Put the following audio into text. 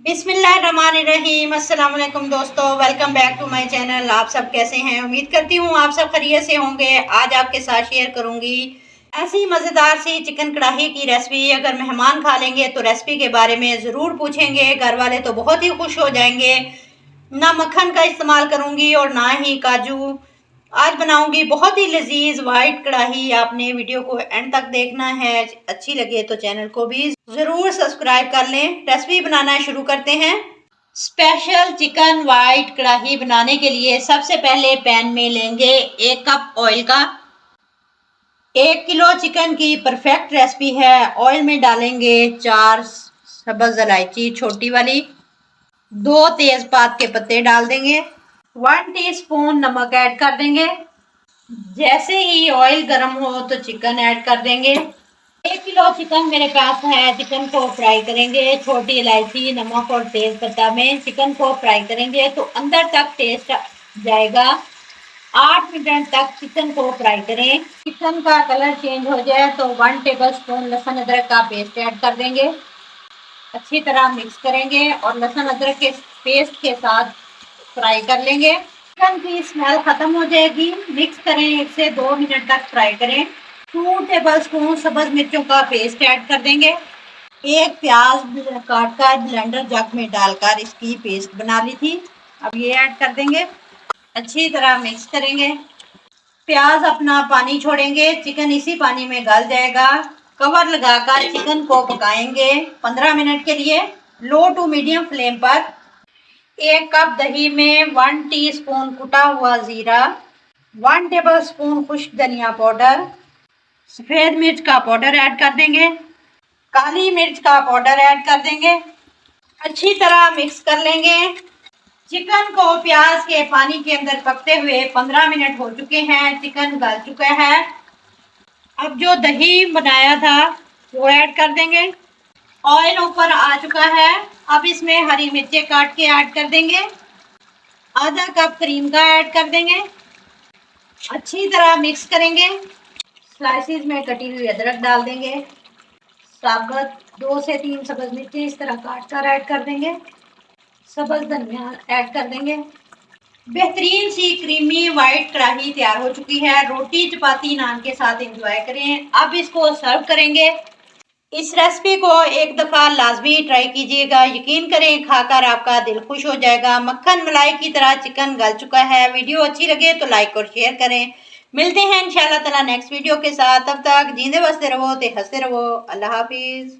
बिस्मिल्लाहिर्रहमानिर्रहीम। अस्सलाम वालेकुम दोस्तों, welcome back to my channel. आप सब कैसे हैं? उम्मीद करती हूँ आप सब खैरियत से होंगे। आज आपके साथ शेयर करूंगी ऐसी मज़ेदार सी चिकन कढ़ाई की रेसिपी। अगर मेहमान खा लेंगे तो रेसिपी के बारे में ज़रूर पूछेंगे, घर वाले तो बहुत ही खुश हो जाएंगे। ना मक्खन का इस्तेमाल करूंगी और ना ही काजू। आज बनाऊंगी बहुत ही लजीज वाइट कढ़ाई। आपने वीडियो को एंड तक देखना है। अच्छी लगे तो चैनल को भी जरूर सब्सक्राइब कर लें। रेसिपी बनाना शुरू करते हैं। स्पेशल चिकन वाइट कढ़ाई बनाने के लिए सबसे पहले पैन में लेंगे 1 कप ऑयल का। 1 किलो चिकन की परफेक्ट रेसिपी है। ऑयल में डालेंगे 4 सब्ज इलायची छोटी वाली, 2 तेजपात के पत्ते डाल देंगे, 1 टीस्पून नमक ऐड कर देंगे। जैसे ही ऑयल गर्म हो तो चिकन ऐड कर देंगे। 1 किलो चिकन मेरे पास है। चिकन को फ्राई करेंगे। छोटी इलायची, नमक और तेज पत्ता में चिकन को फ्राई करेंगे तो अंदर तक टेस्ट जाएगा। 8 मिनट तक चिकन को फ्राई करें। चिकन का कलर चेंज हो जाए तो 1 टेबलस्पून लहसुन अदरक का पेस्ट ऐड कर देंगे। अच्छी तरह मिक्स करेंगे और लहसुन अदरक के पेस्ट के साथ फ्राई कर लेंगे। चिकन की स्मेल खत्म हो जाएगी। मिक्स करें, 1 से 2 मिनट तक फ्राई करें। 2 टेबलस्पून सब्ज मिर्चों का पेस्ट ऐड कर देंगे। 1 प्याज काट कर ब्लेंडर जग में डालकर इसकी पेस्ट बना ली थी, अब ये ऐड कर देंगे। अच्छी तरह मिक्स करेंगे। प्याज अपना पानी छोड़ेंगे, चिकन इसी पानी में गल जाएगा। कवर लगाकर चिकन को पकाएंगे 15 मिनट के लिए, लो टू मीडियम फ्लेम पर। 1 कप दही में 1 टीस्पून कुटा हुआ जीरा, 1 टेबलस्पून खुश्क धनिया पाउडर, सफ़ेद मिर्च का पाउडर ऐड कर देंगे, काली मिर्च का पाउडर ऐड कर देंगे। अच्छी तरह मिक्स कर लेंगे। चिकन को प्याज के पानी के अंदर पकते हुए 15 मिनट हो चुके हैं। चिकन गल चुका है। अब जो दही बनाया था वो ऐड कर देंगे। ऑयल ऊपर आ चुका है। अब इसमें हरी मिर्चें काट के ऐड कर देंगे। आधा कप क्रीम का ऐड कर देंगे। अच्छी तरह मिक्स करेंगे। स्लाइसिस में कटी हुई अदरक डाल देंगे। साबुत 2 से 3 सब्ज मिर्चें इस तरह काट कर ऐड कर देंगे। सब्ज धनिया ऐड कर देंगे। बेहतरीन सी क्रीमी वाइट कढ़ाई तैयार हो चुकी है। रोटी, चपाती, नान के साथ एंजॉय करें। अब इसको सर्व करेंगे। इस रेसिपी को एक दफ़ा लाजमी ट्राई कीजिएगा। यकीन करें, खाकर आपका दिल खुश हो जाएगा। मक्खन मलाई की तरह चिकन गल चुका है। वीडियो अच्छी लगे तो लाइक और शेयर करें। मिलते हैं इंशाल्लाह ताला नेक्स्ट वीडियो के साथ। तब तक जींदे बसते रहो, ते हंसते रहो। अल्लाह हाफिज़।